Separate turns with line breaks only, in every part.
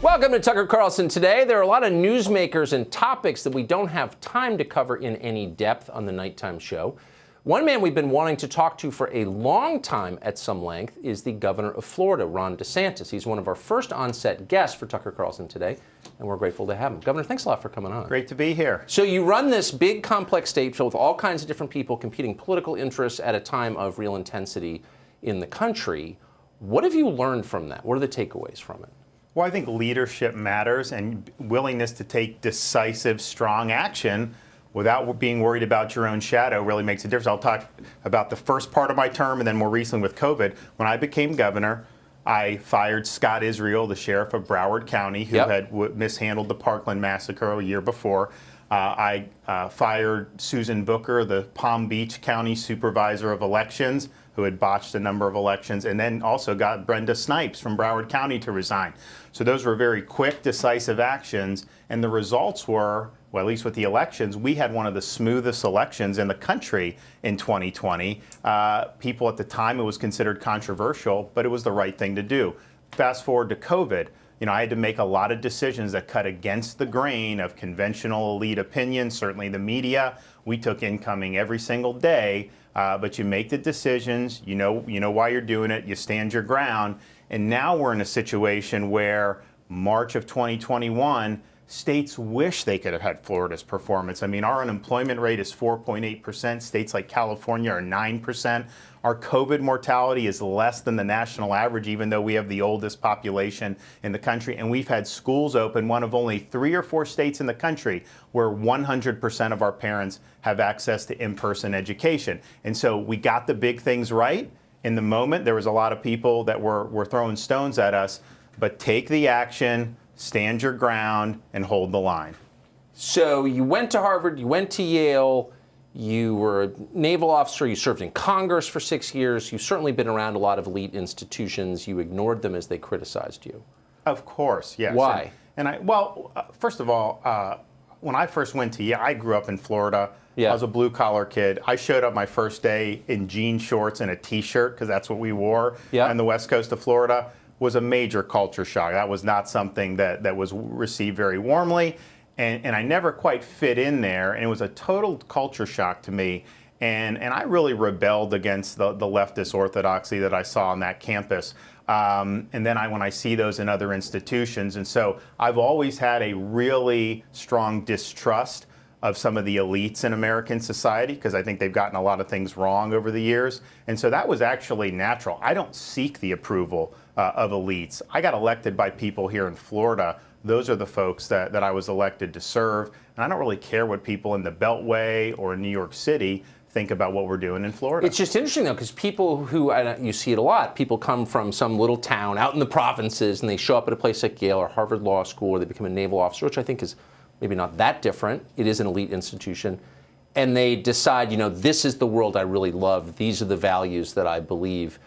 Welcome to Tucker Carlson Today. There are a lot of newsmakers and topics that we don't have time to cover in any depth on the nighttime show. One man we've been wanting to talk to for a long time at some length is the governor of Florida, Ron DeSantis. He's one of our first on-set guests for Tucker Carlson Today, and we're grateful to have him. Governor, thanks a lot for coming on.
Great to be here.
So you run this big, complex state filled with all kinds of different people, competing political interests at a time of real intensity in the country. What have you learned from that? What are the takeaways from it?
Well, I think leadership matters, and willingness to take decisive, strong action without being worried about your own shadow really makes a difference. I'll talk about the first part of my term, and then more recently with COVID. When I became governor, I fired Scott Israel, the sheriff of Broward County, who had mishandled the Parkland massacre a year before. I fired Susan Booker, the Palm Beach County supervisor of elections, who had botched a number of elections, and then also got Brenda Snipes from Broward County to resign. So those were very quick, decisive actions, and the results were, well, at least with the elections, we had one of the smoothest elections in the country in 2020. People at the time, it was considered controversial, but it was the right thing to do. Fast forward to COVID. You know, I had to make a lot of decisions that cut against the grain of conventional elite opinion, certainly the media. We took incoming every single day, but you make the decisions, you know why you're doing it, you stand your ground. And now we're in a situation where March of 2021, states wish they could have had Florida's performance. I mean, our unemployment rate is 4.8%. States like California are 9%. Our COVID mortality is less than the national average, even though we have the oldest population in the country. And we've had schools open, one of only 3 or 4 states in the country where 100% of our parents have access to in-person education. And so we got the big things right. In the moment, there was a lot of people that were throwing stones at us, but take the action, stand your ground, and hold the line.
So you went to Harvard, you went to Yale, you were a naval officer, you served in Congress for 6 years. You've certainly been around a lot of elite institutions. You ignored them as they criticized you.
Of course, yes.
Why?
First of all, when I first went to Yale, I grew up in Florida.
Yeah.
I was a blue-collar kid. I showed up my first day in jean shorts and a T-shirt, because that's what we wore on the west coast of Florida. Was a major culture shock. That was not something that was received very warmly, and I never quite fit in there, and it was a total culture shock to me, and I really rebelled against the leftist orthodoxy that I saw on that campus, and then when I see those in other institutions, and so I've always had a really strong distrust of some of the elites in American society, because I think they've gotten a lot of things wrong over the years. And so that was actually natural. I don't seek the approval of elites. I got elected by people here in Florida. Those are the folks that I was elected to serve. And I don't really care what people in the Beltway or in New York City think about what we're doing in Florida.
It's just interesting, though, because people who, you see it a lot, people come from some little town out in the provinces, and they show up at a place like Yale or Harvard Law School, or they become a naval officer, which I think is maybe not that different. It is an elite institution. And they decide, this is the world I really love. These are the values that I believe.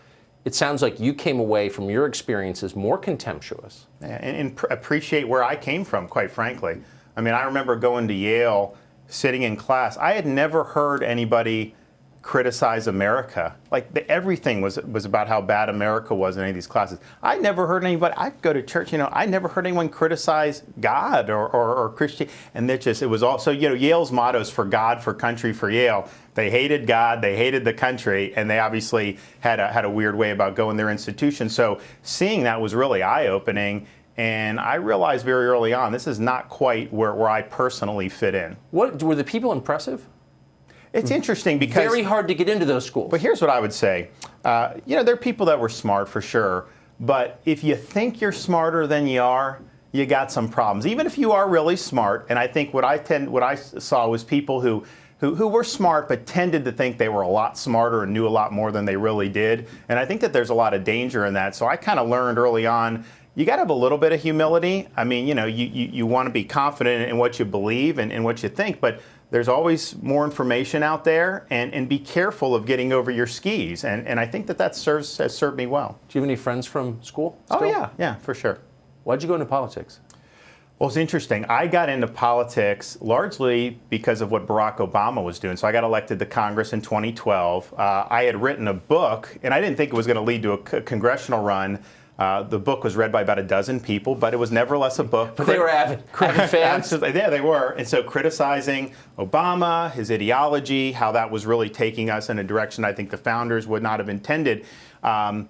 It sounds like you came away from your experiences more contemptuous.
And appreciate where I came from, quite frankly. I mean, I remember going to Yale, sitting in class. I had never heard anybody criticize America. Like everything was about how bad America was in any of these classes. I never heard anybody, I go to church, I never heard anyone criticize God or Christian. And it was all, so Yale's motto is for God, for country, for Yale. They hated God, they hated the country, and they obviously had a weird way about going their institution. So seeing that was really eye-opening. And I realized very early on, this is not quite where I personally fit in.
What were the people impressive?
It's interesting because
very hard to get into those schools.
But here's what I would say. There are people that were smart for sure, but if you think you're smarter than you are, you got some problems. Even if you are really smart, and I think what I saw was people who were smart but tended to think they were a lot smarter and knew a lot more than they really did. And I think that there's a lot of danger in that. So I kind of learned early on, you got to have a little bit of humility. I mean, you want to be confident in what you believe and what you think, but there's always more information out there, and be careful of getting over your skis. And I think that has served me well.
Do you have any friends from school still?
Oh, yeah, for sure.
Why'd you go into politics?
Well, it's interesting. I got into politics largely because of what Barack Obama was doing. So I got elected to Congress in 2012. I had written a book, and I didn't think it was going to lead to a congressional run. The book was read by about a dozen people, but it was nevertheless a book.
But they were avid fans.
Yeah, they were. And so criticizing Obama, his ideology, how that was really taking us in a direction I think the founders would not have intended. And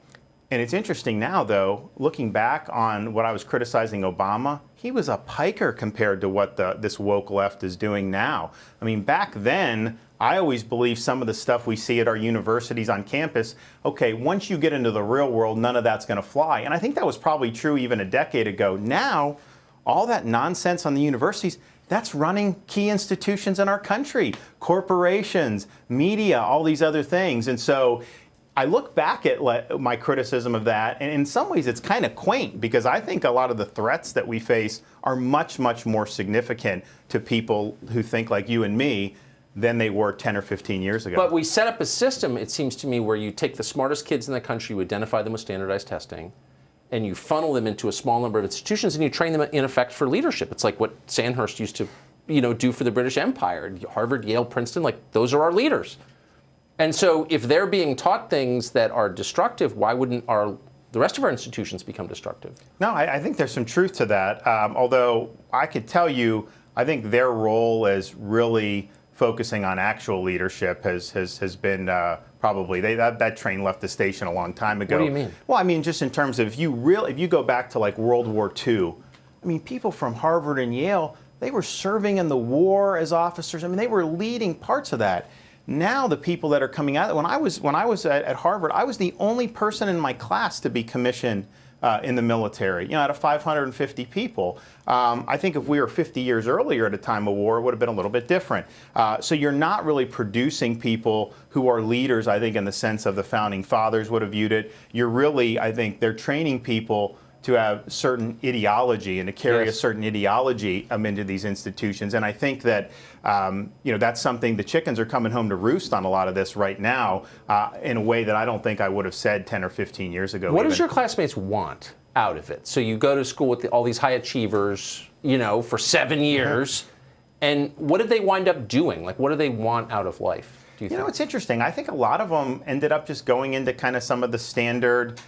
it's interesting now, though, looking back on what I was criticizing Obama, he was a piker compared to what this woke left is doing now. I mean, back then, I always believed some of the stuff we see at our universities on campus, okay, once you get into the real world, none of that's going to fly. And I think that was probably true even a decade ago. Now, all that nonsense on the universities, that's running key institutions in our country, corporations, media, all these other things. And so I look back at my criticism of that, and in some ways it's kind of quaint because I think a lot of the threats that we face are much, much more significant to people who think like you and me than they were 10 or 15 years ago.
But we set up a system, it seems to me, where you take the smartest kids in the country, you identify them with standardized testing, and you funnel them into a small number of institutions, and you train them in effect for leadership. It's like what Sandhurst used to, do for the British Empire. Harvard, Yale, Princeton, like those are our leaders. And so if they're being taught things that are destructive, why wouldn't the rest of our institutions become destructive?
No, I think there's some truth to that. Although I could tell you, I think their role as really focusing on actual leadership has been probably that train left the station a long time ago.
What do you mean?
Well, I mean just in terms of if you go back to like World War II, I mean people from Harvard and Yale, they were serving in the war as officers. I mean they were leading parts of that. Now the people that are coming out, when I was at Harvard, I was the only person in my class to be commissioned in the military, out of 550 people. I think if we were 50 years earlier at a time of war, it would have been a little bit different. So you're not really producing people who are leaders, I think, in the sense of the founding fathers would have viewed it. You're really, I think, they're training people to have certain ideology and to carry a certain ideology into these institutions. And I think that that's something the chickens are coming home to roost on a lot of this right now in a way that I don't think I would have said 10 or 15 years ago.
What does your classmates want out of it? So you go to school with all these high achievers, for 7 years, and what did they wind up doing? Like, what do they want out of life, do you think?
It's interesting. I think a lot of them ended up just going into kind of some of the standard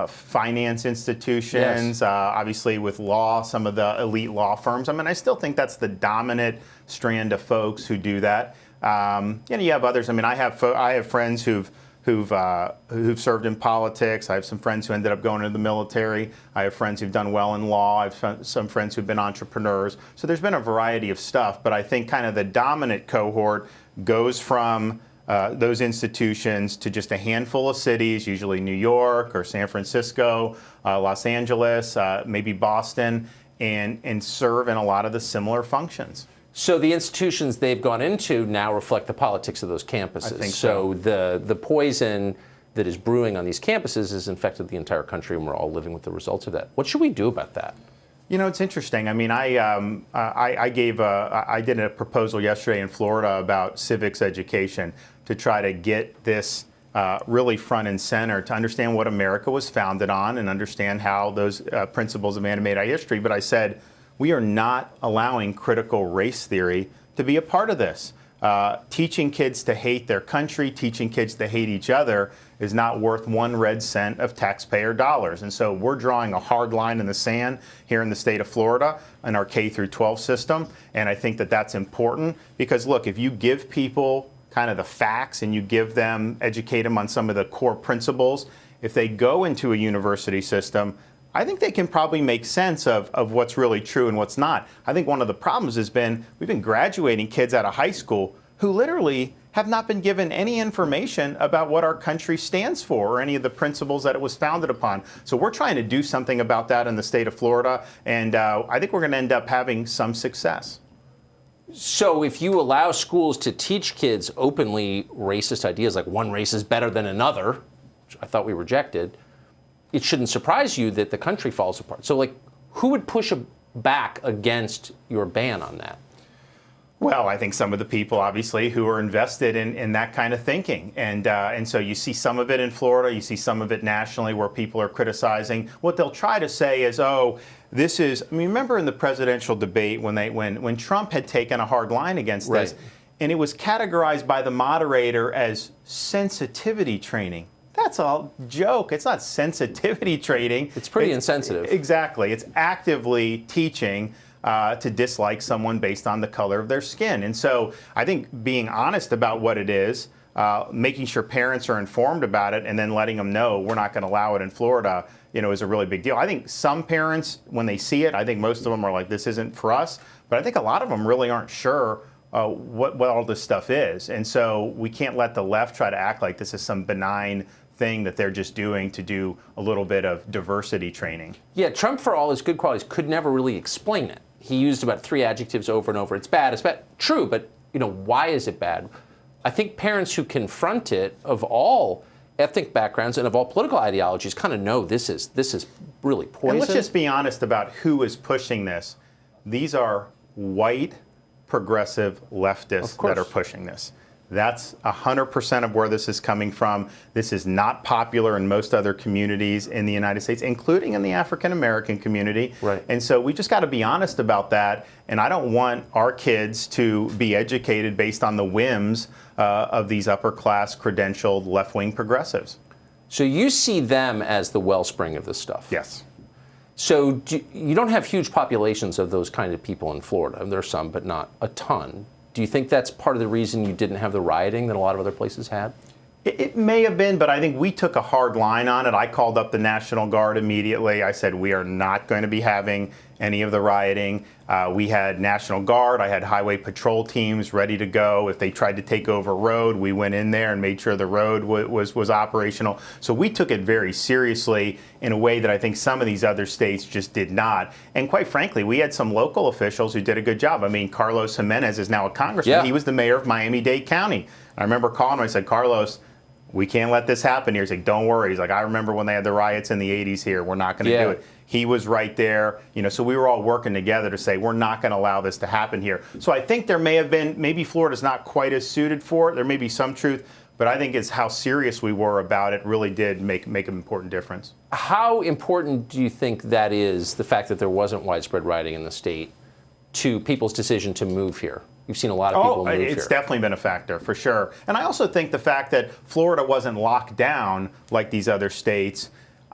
finance institutions, obviously with law, some of the elite law firms. I mean, I still think that's the dominant strand of folks who do that. You have others. I mean, I have friends who've served in politics. I have some friends who ended up going into the military. I have friends who've done well in law. I have some friends who've been entrepreneurs. So there's been a variety of stuff. But I think kind of the dominant cohort goes from those institutions to just a handful of cities, usually New York or San Francisco, Los Angeles, maybe Boston, and serve in a lot of the similar functions.
So the institutions they've gone into now reflect the politics of those campuses.
I think so.
The poison that is brewing on these campuses has infected the entire country, and we're all living with the results of that. What should we do about that?
It's interesting. I mean, I did a proposal yesterday in Florida about civics education to try to get this really front and center, to understand what America was founded on and understand how those principles have animated our history. But I said, we are not allowing critical race theory to be a part of this. Teaching kids to hate their country, teaching kids to hate each other is not worth 1 red cent of taxpayer dollars. And so we're drawing a hard line in the sand here in the state of Florida in our K through 12 system. And I think that that's important because, look, if you give people kind of the facts and you educate them on some of the core principles, if they go into a university system, I think they can probably make sense of what's really true and what's not. I think one of the problems has been we've been graduating kids out of high school who literally have not been given any information about what our country stands for or any of the principles that it was founded upon. So we're trying to do something about that in the state of Florida, and I think we're going to end up having some success.
So if you allow schools to teach kids openly racist ideas, like one race is better than another, which I thought we rejected, it shouldn't surprise you that the country falls apart. So, who would push back against your ban on that?
Well, I think some of the people, obviously, who are invested in that kind of thinking. And so you see some of it in Florida, you see some of it nationally where people are criticizing. What they'll try to say is, this is, remember in the presidential debate when Trump had taken a hard line against this, and it was categorized by the moderator as sensitivity training. that's a joke. It's not sensitivity training.
It's pretty insensitive.
Exactly. It's actively teaching to dislike someone based on the color of their skin. And so I think being honest about what it is, making sure parents are informed about it, and then letting them know we're not going to allow it in Florida, is a really big deal. I think some parents, when they see it, I think most of them are like, this isn't for us. But I think a lot of them really aren't sure what all this stuff is. And so we can't let the left try to act like this is some benign thing that they're just doing to do a little bit of diversity training.
Yeah, Trump, for all his good qualities, could never really explain it. He used about 3 adjectives over and over. It's bad. It's bad. True, but why is it bad? I think parents who confront it, of all ethnic backgrounds and of all political ideologies, kind of know this is really poison.
And let's just be honest about who is pushing this. These are white, progressive leftists that are pushing this. That's 100% of where this is coming from. This is not popular in most other communities in the United States, including in the African American community.
Right.
And so we just got to be honest about that. And I don't want our kids to be educated based on the whims of these upper class credentialed left-wing progressives.
So you see them as the wellspring of this stuff?
Yes.
So you don't have huge populations of those kind of people in Florida. There are some, but not a ton. Do you think that's part of the reason you didn't have the rioting that a lot of other places had?
It may have been, but I think we took a hard line on it. I called up the National Guard immediately. I said, we are not going to be having any of the rioting. We had National Guard. I had highway patrol teams ready to go. If they tried to take over a road, we went in there and made sure the road was operational. So we took it very seriously in a way that I think some of these other states just did not. And quite frankly, we had some local officials who did a good job. I mean, Carlos Jimenez is now a congressman.
Yeah.
He was the mayor of Miami-Dade County. I remember calling him. I said, Carlos, we can't let this happen here. He's like, don't worry. He's like, I remember when they had the riots in the 80s here. We're not going to do it. He was right there. So we were all working together to say, we're not going to allow this to happen here. So I think there may have been, maybe Florida's not quite as suited for it. There may be some truth. But I think it's how serious we were about it really did make an important difference.
How important do you think that is, the fact that there wasn't widespread rioting in the state, to people's decision to move here? You've seen a lot of people move here.
It's definitely been a factor, for sure. And I also think the fact that Florida wasn't locked down like these other states,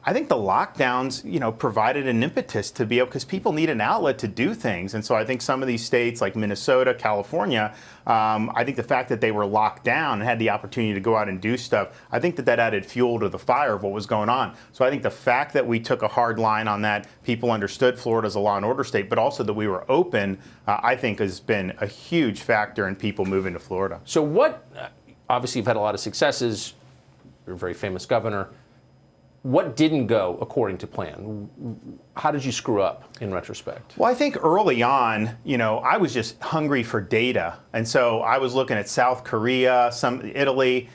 I think the lockdowns, provided an impetus to be able, because people need an outlet to do things. And so I think some of these states like Minnesota, California, I think the fact that they were locked down and had the opportunity to go out and do stuff, I think that added fuel to the fire of what was going on. So I think the fact that we took a hard line on that, people understood Florida as a law and order state, but also that we were open, I think has been a huge factor in people moving to Florida.
So obviously you've had a lot of successes, you're a very famous governor. What didn't go according to plan? How did you screw up in retrospect?
Well, I think early on, I was just hungry for data. And so I was looking at South Korea, Italy,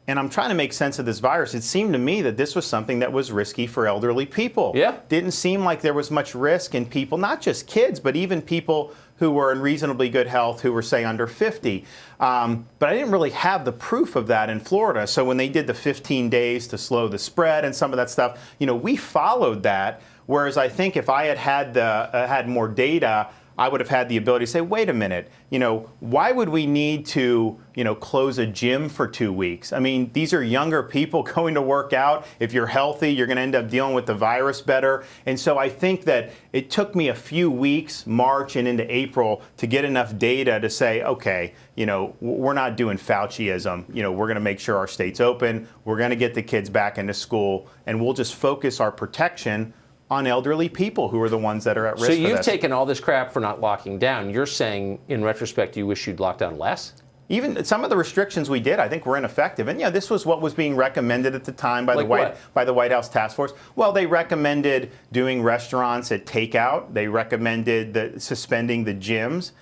and I'm trying to make sense of this virus. It seemed to me that this was something that was risky for elderly people.
Yeah.
Didn't seem like there was much risk in people, not just kids, but even people who were in reasonably good health, who were, say, under 50. But I didn't really have the proof of that in Florida. So when they did the 15 days to slow the spread and some of that stuff, we followed that. Whereas I think if I had more data, I would have had the ability to say, wait a minute, why would we need to, close a gym for 2 weeks? I mean, these are younger people going to work out. If you're healthy, you're going to end up dealing with the virus better. And so I think that it took me a few weeks, March and into April, to get enough data to say, okay, we're not doing Fauciism. We're going to make sure our state's open. We're going to get the kids back into school, and we'll just focus our protection on elderly people who are the ones that are at risk for this.
So you've taken all this crap for not locking down. You're saying, in retrospect, you wish you'd locked down less?
Even some of the restrictions we did, I think, were ineffective. And this was what was being recommended at the time by the White House task force. Well, they recommended doing restaurants at takeout. They recommended suspending the gyms.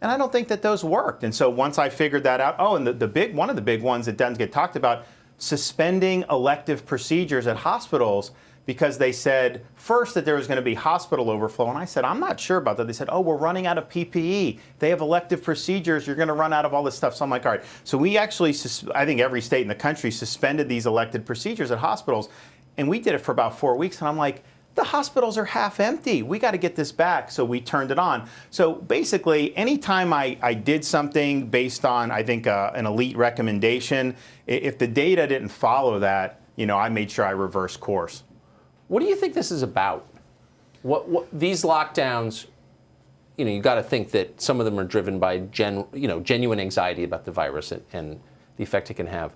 And I don't think that those worked. And so once I figured that out, and one of the big ones that doesn't get talked about, suspending elective procedures at hospitals, because they said first that there was going to be hospital overflow. And I said, I'm not sure about that. They said, we're running out of PPE. They have elective procedures. You're going to run out of all this stuff. So I'm like, all right. So we actually, I think every state in the country suspended these elective procedures at hospitals. And we did it for about 4 weeks. And I'm like, the hospitals are half empty. We got to get this back. So we turned it on. So basically, anytime I did something based on, I think, an elite recommendation, if the data didn't follow that, I made sure I reversed course.
What do you think this is about? What these lockdowns? You got to think that some of them are driven by genuine anxiety about the virus and the effect it can have.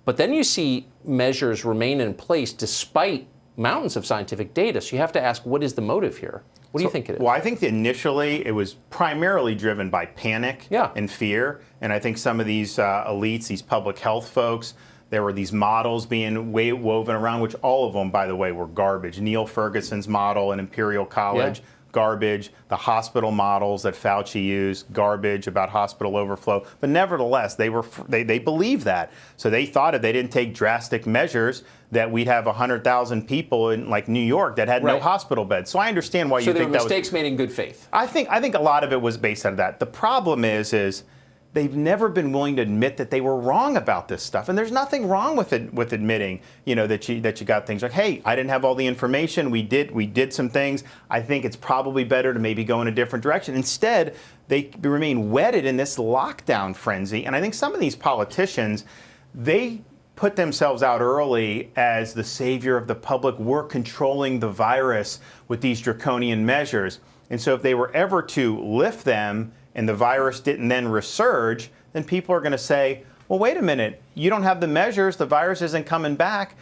But then you see measures remain in place despite mountains of scientific data. So you have to ask, what is the motive here? What do you think it is?
Well, I think that initially it was primarily driven by panic and fear. And I think some of these elites, these public health folks, there were these models being woven around, which all of them, by the way, were garbage. Neil Ferguson's model in Imperial College, garbage. The hospital models that Fauci used, garbage about hospital overflow. But nevertheless, they believed that. So they thought if they didn't take drastic measures, that we'd have 100,000 people in like New York that had no hospital beds. So I understand why you think that was.
So there were mistakes made in good faith.
I think a lot of it was based on that. The problem is they've never been willing to admit that they were wrong about this stuff. And there's nothing wrong with admitting, that you got things like, hey, I didn't have all the information. We did some things. I think it's probably better to maybe go in a different direction. Instead, they remain wedded in this lockdown frenzy. And I think some of these politicians, they put themselves out early as the savior of the public. We're controlling the virus with these draconian measures. And so if they were ever to lift them and the virus didn't then resurge, then people are going to say, well, wait a minute, you don't have the measures, the virus isn't coming back.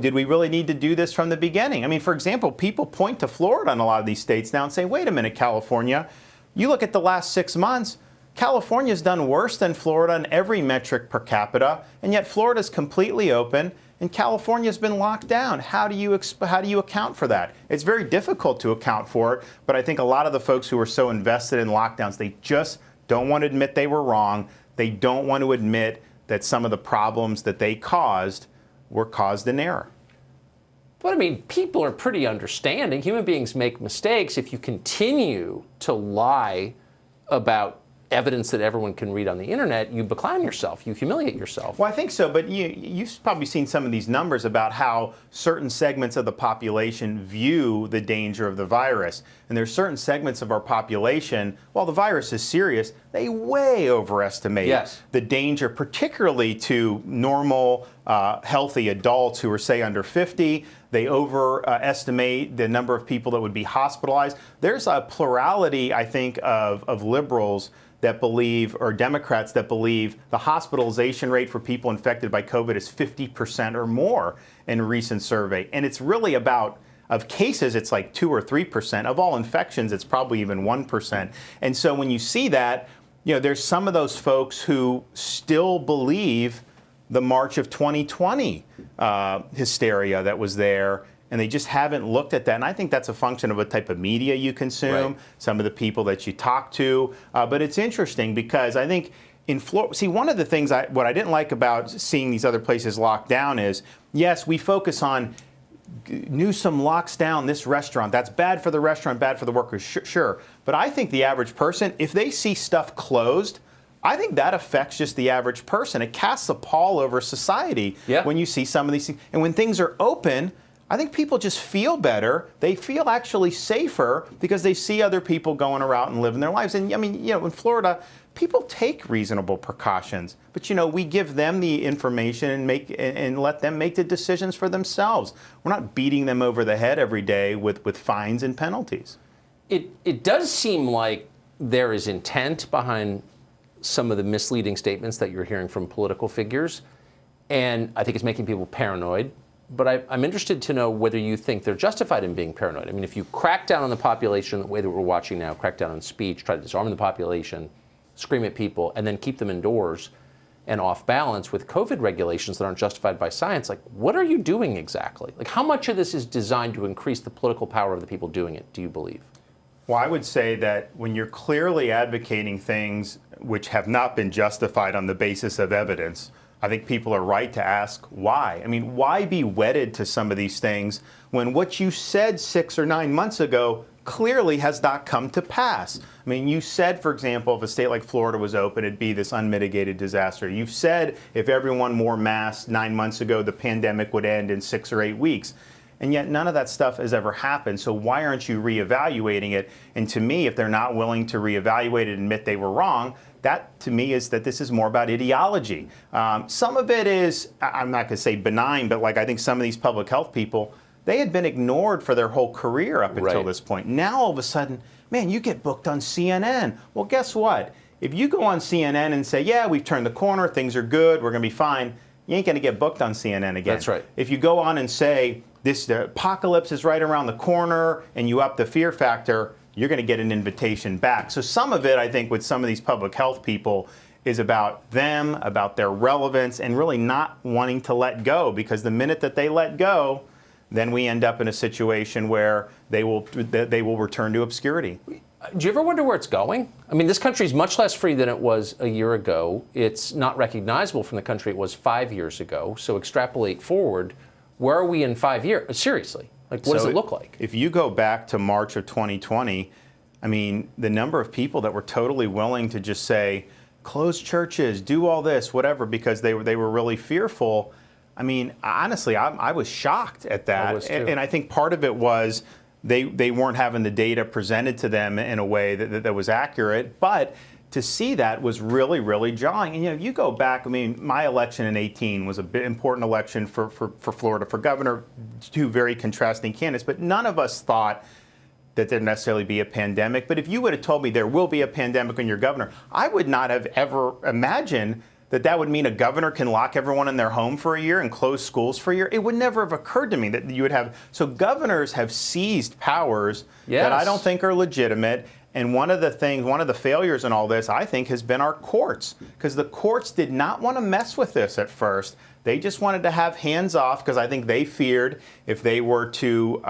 Did we really need to do this from the beginning? I mean, for example, people point to Florida in a lot of these states now and say, wait a minute, California, you look at the last 6 months, California's done worse than Florida in every metric per capita, and yet Florida's completely open, and California's been locked down. How do you account for that? It's very difficult to account for it, but I think a lot of the folks who are so invested in lockdowns, they just don't want to admit they were wrong. They don't want to admit that some of the problems that they caused were caused in error.
But I mean, people are pretty understanding. Human beings make mistakes. If you continue to lie about evidence that everyone can read on the internet, you beclown yourself, you humiliate yourself.
Well, I think so, but you've probably seen some of these numbers about how certain segments of the population view the danger of the virus. And there's certain segments of our population, while the virus is serious, they way overestimate the danger, particularly to normal, healthy adults who are, say, under 50. They overestimate the number of people that would be hospitalized. There's a plurality, I think, of liberals that believe, or Democrats that believe, the hospitalization rate for people infected by COVID is 50% or more in a recent survey. And it's really about, of cases, it's like 2 or 3%. Of all infections, it's probably even 1%. And so when you see that, there's some of those folks who still believe the March of 2020 hysteria that was there, and they just haven't looked at that. And I think that's a function of what type of media you consume, some of the people that you talk to. But it's interesting because I think in Florida, see, one of the things what I didn't like about seeing these other places locked down is, yes, we focus on Newsom locks down this restaurant. That's bad for the restaurant, bad for the workers. Sure. But I think the average person, if they see stuff closed, I think that affects just the average person. It casts a pall over society when you see some of these things. And when things are open, I think people just feel better. They feel actually safer because they see other people going around and living their lives. And I mean, in Florida, people take reasonable precautions. But we give them the information and let them make the decisions for themselves. We're not beating them over the head every day with fines and penalties.
It does seem like there is intent behind some of the misleading statements that you're hearing from political figures, and I think it's making people paranoid. But I'm interested to know whether you think they're justified in being paranoid. I mean, if you crack down on the population the way that we're watching now, crack down on speech, try to disarm the population, scream at people, and then keep them indoors and off balance with COVID regulations that aren't justified by science, like, what are you doing exactly? Like, how much of this is designed to increase the political power of the people doing it, do you believe?
Well, I would say that when you're clearly advocating things which have not been justified on the basis of evidence, I think people are right to ask why. I mean, why be wedded to some of these things when what you said 6 or 9 months ago clearly has not come to pass? I mean, you said, for example, if a state like Florida was open, it'd be this unmitigated disaster. You've said if everyone wore masks 9 months ago, the pandemic would end in 6 or 8 weeks. and yet none of that stuff has ever happened. So why aren't you reevaluating it? And to me, if they're not willing to reevaluate it and admit they were wrong, that to me is that this is more about ideology. Some of it is, I'm not going to say benign, but like I think some of these public health people, they had been ignored for their whole career up until this point. Now all of a sudden, man, you get booked on CNN. Well, guess what? If you go on CNN and say, yeah, we've turned the corner, things are good, we're going to be fine, you ain't going to get booked on CNN again.
That's right.
If you go on and say, the apocalypse is right around the corner, and you up the fear factor, you're going to get an invitation back. So some of it, I think, with some of these public health people is about them, about their relevance, and really not wanting to let go, because the minute that they let go, then we end up in a situation where they will return to obscurity.
Do you ever wonder where it's going? I mean, this country is much less free than it was a year ago. It's not recognizable from the country it was 5 years ago. So extrapolate forward, where are we in 5 years? Seriously, like what does it look like?
If you go back to March of 2020, I mean, the number of people that were totally willing to just say, close churches, do all this, whatever, because they were really fearful. I mean, honestly, I was shocked at that.
I was too.
And I think part of it was they weren't having the data presented to them in a way that was accurate. But to see that was really, really jarring. And, you know, you go back, I mean, my election in 18 was a bit important election for Florida, for governor, two very contrasting candidates. But none of us thought that there'd necessarily be a pandemic. But if you would have told me there will be a pandemic when you're governor, I would not have ever imagined that would mean a governor can lock everyone in their home for a year and close schools for a year. It would never have occurred to me that you would have. So governors have seized powers that I don't think are legitimate. And one of the failures in all this, I think, has been our courts, because the courts did not want to mess with this at first. They just wanted to have hands off, because I think they feared if they were to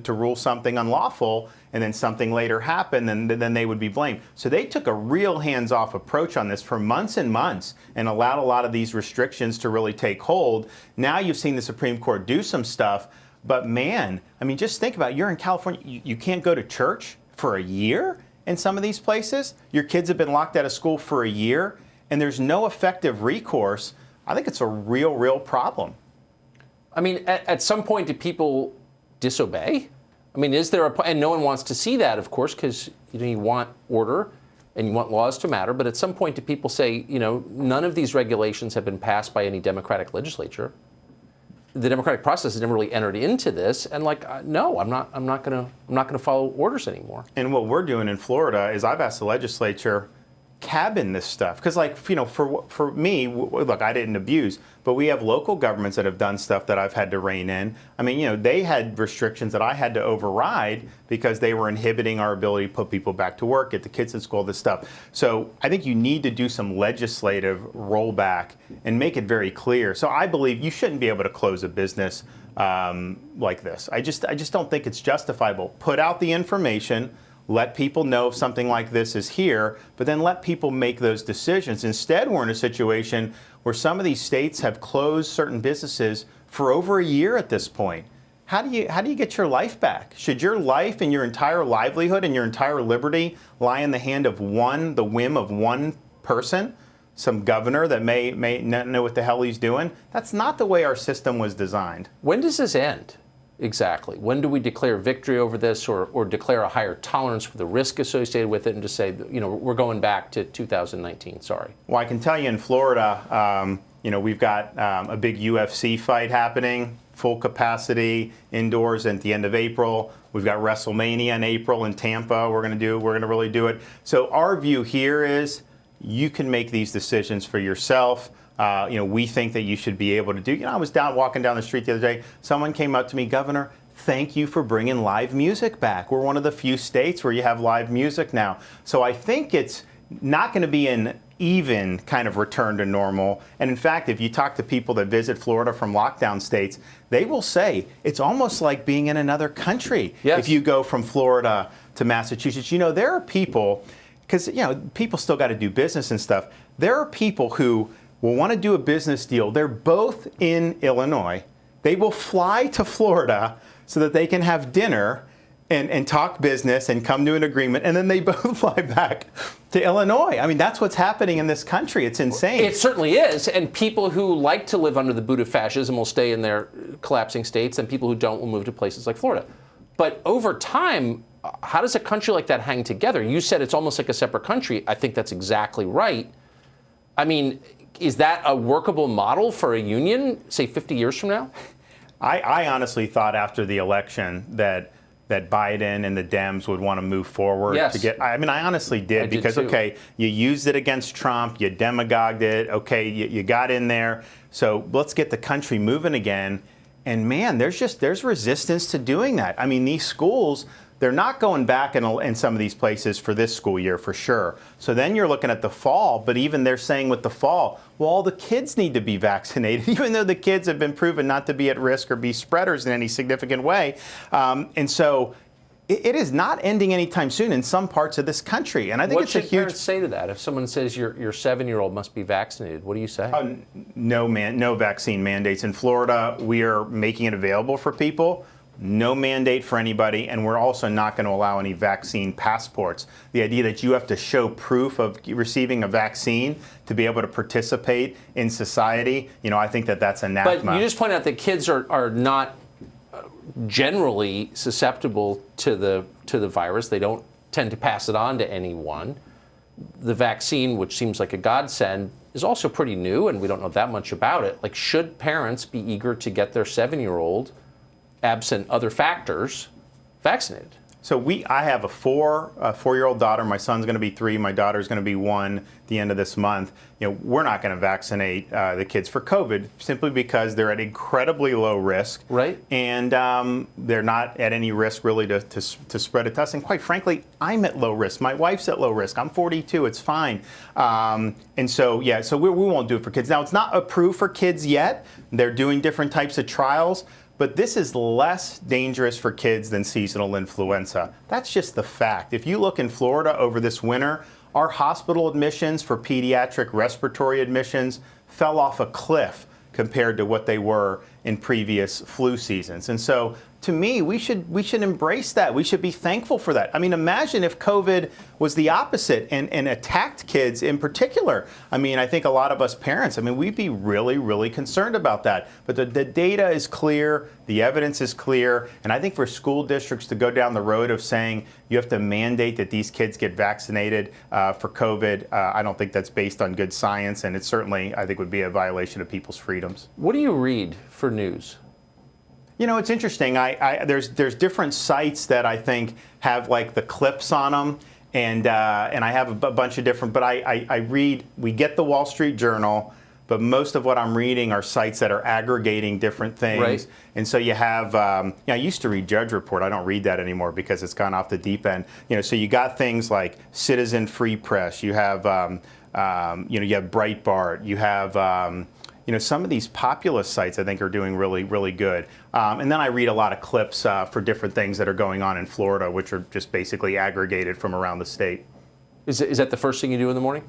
rule something unlawful and then something later happened, then they would be blamed. So they took a real hands-off approach on this for months and months and allowed a lot of these restrictions to really take hold. Now you've seen the Supreme Court do some stuff, but man, I mean, just think about it. You're in California, you can't go to church for a year in some of these places. Your kids have been locked out of school for a year, and there's no effective recourse. I think it's a real problem.
I mean, at some point, do people disobey? I mean, is there and no one wants to see that, of course, because you want order and you want laws to matter. But at some point, do people say, none of these regulations have been passed by any Democratic legislature? The democratic process has never really entered into this, and no, I'm not going to follow orders anymore.
And what we're doing in Florida is I've asked the legislature, cabin this stuff, because for me, look, I didn't abuse, but we have local governments that have done stuff that I've had to rein in. I mean, they had restrictions that I had to override because they were inhibiting our ability to put people back to work, get the kids in school, this stuff. So I think you need to do some legislative rollback and make it very clear. So I believe you shouldn't be able to close a business like this. I just don't think it's justifiable. Put out the information. Let people know if something like this is here, but then let people make those decisions. Instead, we're in a situation where some of these states have closed certain businesses for over a year at this point. How do you get your life back? Should your life and your entire livelihood and your entire liberty lie in the hand of the whim of one person, some governor that may not know what the hell he's doing? That's not the way our system was designed.
When does this end? Exactly. When do we declare victory over this, or declare a higher tolerance for the risk associated with it, and just say, we're going back to 2019? Sorry.
Well, I can tell you in Florida, we've got a big UFC fight happening, full capacity indoors at the end of April. We've got WrestleMania in April in Tampa. We're going to really do it. So our view here is you can make these decisions for yourself. We think that you should be able to do. I was walking down the street the other day. Someone came up to me, Governor, thank you for bringing live music back. We're one of the few states where you have live music now. So I think it's not going to be an even kind of return to normal. And in fact, if you talk to people that visit Florida from lockdown states, they will say it's almost like being in another country.
Yes.
If you go from Florida to Massachusetts. There are people, because people still got to do business and stuff. There are people who will want to do a business deal. They're both in Illinois. They will fly to Florida so that they can have dinner and talk business and come to an agreement, and then they both fly back to Illinois. I mean, that's what's happening in this country. It's insane.
It certainly is. And people who like to live under the boot of fascism will stay in their collapsing states, and people who don't will move to places like Florida. But over time, how does a country like that hang together? You said it's almost like a separate country. I think that's exactly right. I mean, is that a workable model for a union, say, 50 years from now?
I honestly thought after the election that Biden and the Dems would want to move forward to get. I mean, I honestly did, because okay, you used it against Trump, you demagogued it, okay, you got in there, so let's get the country moving again. And man, there's resistance to doing that. I mean, these schools, they're not going back in some of these places for this school year for sure. So then you're looking at the fall, but even they're saying with the fall, well, all the kids need to be vaccinated, even though the kids have been proven not to be at risk or be spreaders in any significant way. And so it is not ending anytime soon in some parts of this country. And I think it's a huge.
What should parents say to that? If someone says your 7-year-old must be vaccinated, what do you say?
No vaccine mandates. In Florida, we are making it available for people. No mandate for anybody, and we're also not going to allow any vaccine passports. The idea that you have to show proof of receiving a vaccine to be able to participate in society, I think that's anathema.
But you just point out that kids are not generally susceptible to the virus. They don't tend to pass it on to anyone. The vaccine, which seems like a godsend, is also pretty new, and we don't know that much about it. Like, should parents be eager to get their 7-year-old, absent other factors, vaccinated?
So I have a 4-year-old daughter. My son's going to be 3. My daughter's going to be 1 at the end of this month. We're not going to vaccinate the kids for COVID simply because they're at incredibly low risk.
Right.
And they're not at any risk really to spread it to us. And quite frankly, I'm at low risk. My wife's at low risk. I'm 42. It's fine. And so, yeah, so we won't do it for kids. Now, it's not approved for kids yet. They're doing different types of trials. But this is less dangerous for kids than seasonal influenza. That's just the fact. If you look in Florida over this winter, our hospital admissions for pediatric respiratory admissions fell off a cliff compared to what they were in previous flu seasons. And so, to me, we should embrace that. We should be thankful for that. I mean, imagine if COVID was the opposite and attacked kids in particular. I mean, I think a lot of us parents, we'd be really, really concerned about that. But the data is clear, the evidence is clear, and I think for school districts to go down the road of saying you have to mandate that these kids get vaccinated for COVID, I don't think that's based on good science, and it certainly, I think, would be a violation of people's freedoms.
What do you read for news?
It's interesting. There's different sites that I think have like the clips on them, and I have a bunch of different. But I read. We get the Wall Street Journal, but most of what I'm reading are sites that are aggregating different things. Right. And so you have. I used to read Judge Report. I don't read that anymore because it's gone off the deep end. So you got things like Citizen Free Press. You have you have Breitbart. You have. Some of these populist sites I think are doing really, really good. And then I read a lot of clips for different things that are going on in Florida, which are just basically aggregated from around the state.
Is that the first thing you do in the morning?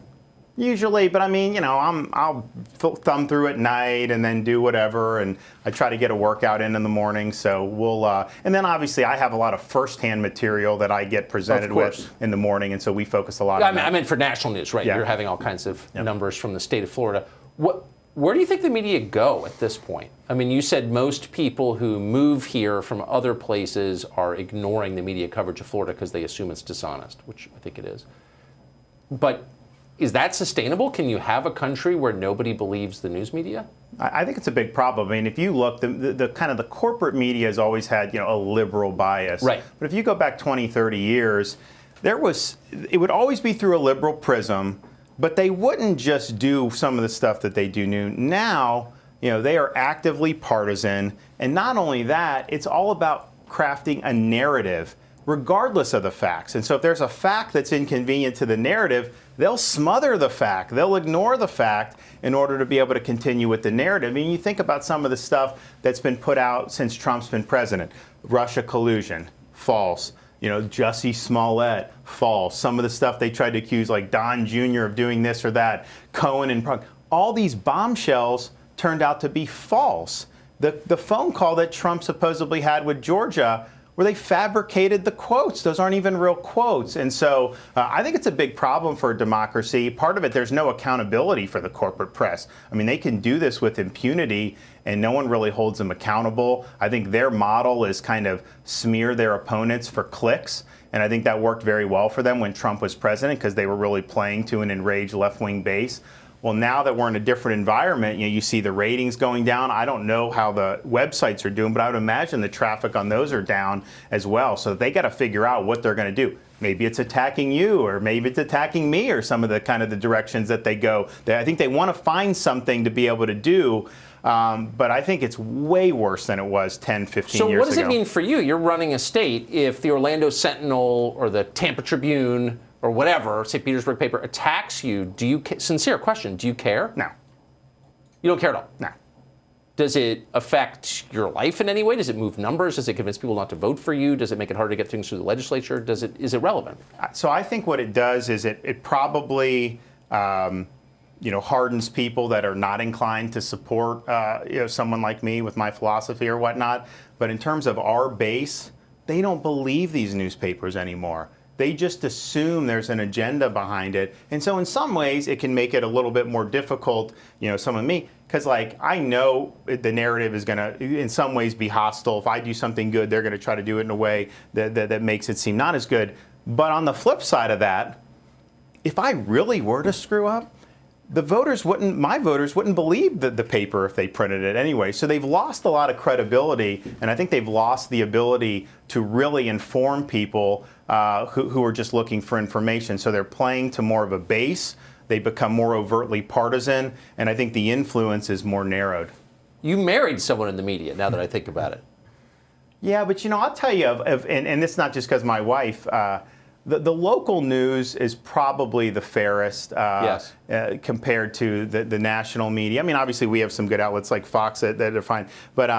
Usually, but I'll thumb through at night and then do whatever, and I try to get a workout in the morning. So we'll, and then obviously I have a lot of firsthand material that I get presented with in the morning, and so we focus a lot on that.
I meant for national news, right? Yeah. You're having all kinds of numbers from the state of Florida. Where do you think the media go at this point? You said most people who move here from other places are ignoring the media coverage of Florida because they assume it's dishonest, which I think it is. But is that sustainable? Can you have a country where nobody believes the news media?
I think it's a big problem. If you look, the kind of the corporate media has always had a liberal bias.
Right.
But if you go back 20, 30 years, it would always be through a liberal prism. But they wouldn't just do some of the stuff that they do now. They are actively partisan. And not only that, it's all about crafting a narrative, regardless of the facts. And so if there's a fact that's inconvenient to the narrative, they'll smother the fact. They'll ignore the fact in order to be able to continue with the narrative. You think about some of the stuff that's been put out since Trump's been president. Russia collusion, false. Jussie Smollett, false. Some of the stuff they tried to accuse, like Don Jr. of doing this or that, Cohen and all these bombshells turned out to be false. The phone call that Trump supposedly had with Georgia where they fabricated the quotes. Those aren't even real quotes. And so I think it's a big problem for democracy. Part of it, there's no accountability for the corporate press. I mean, they can do this with impunity, and no one really holds them accountable. I think their model is kind of smear their opponents for clicks. And I think that worked very well for them when Trump was president, because they were really playing to an enraged left-wing base. Well, now that we're in a different environment, you see the ratings going down. I don't know how the websites are doing, but I would imagine the traffic on those are down as well. So they got to figure out what they're going to do. Maybe it's attacking you, or maybe it's attacking me, or some of the kind of the directions that they go. I think they want to find something to be able to do. But I think it's way worse than it was 10, 15 years ago.
So what does it mean for you? You're running a state. If the Orlando Sentinel or the Tampa Tribune or whatever, St. Petersburg paper, attacks you, do you, sincere question, do you care?
No.
You don't care at all?
No.
Does it affect your life in any way? Does it move numbers? Does it convince people not to vote for you? Does it make it harder to get things through the legislature? Is it relevant?
So I think what it does is it probably hardens people that are not inclined to support someone like me with my philosophy or whatnot. But in terms of our base, they don't believe these newspapers anymore. They just assume there's an agenda behind it. And so in some ways, it can make it a little bit more difficult, someone me, because I know the narrative is going to, in some ways, be hostile. If I do something good, they're going to try to do it in a way that makes it seem not as good. But on the flip side of that, if I really were to screw up, my voters wouldn't believe the paper if they printed it anyway. So they've lost a lot of credibility, and I think they've lost the ability to really inform people who are just looking for information. So they're playing to more of a base. They become more overtly partisan, and I think the influence is more narrowed.
You married someone in the media, now that I think about it.
Yeah, but I'll tell you, and it's not just because my wife. The local news is probably the fairest
yes.
Compared to the national media. I mean, obviously we have some good outlets like Fox that are fine, but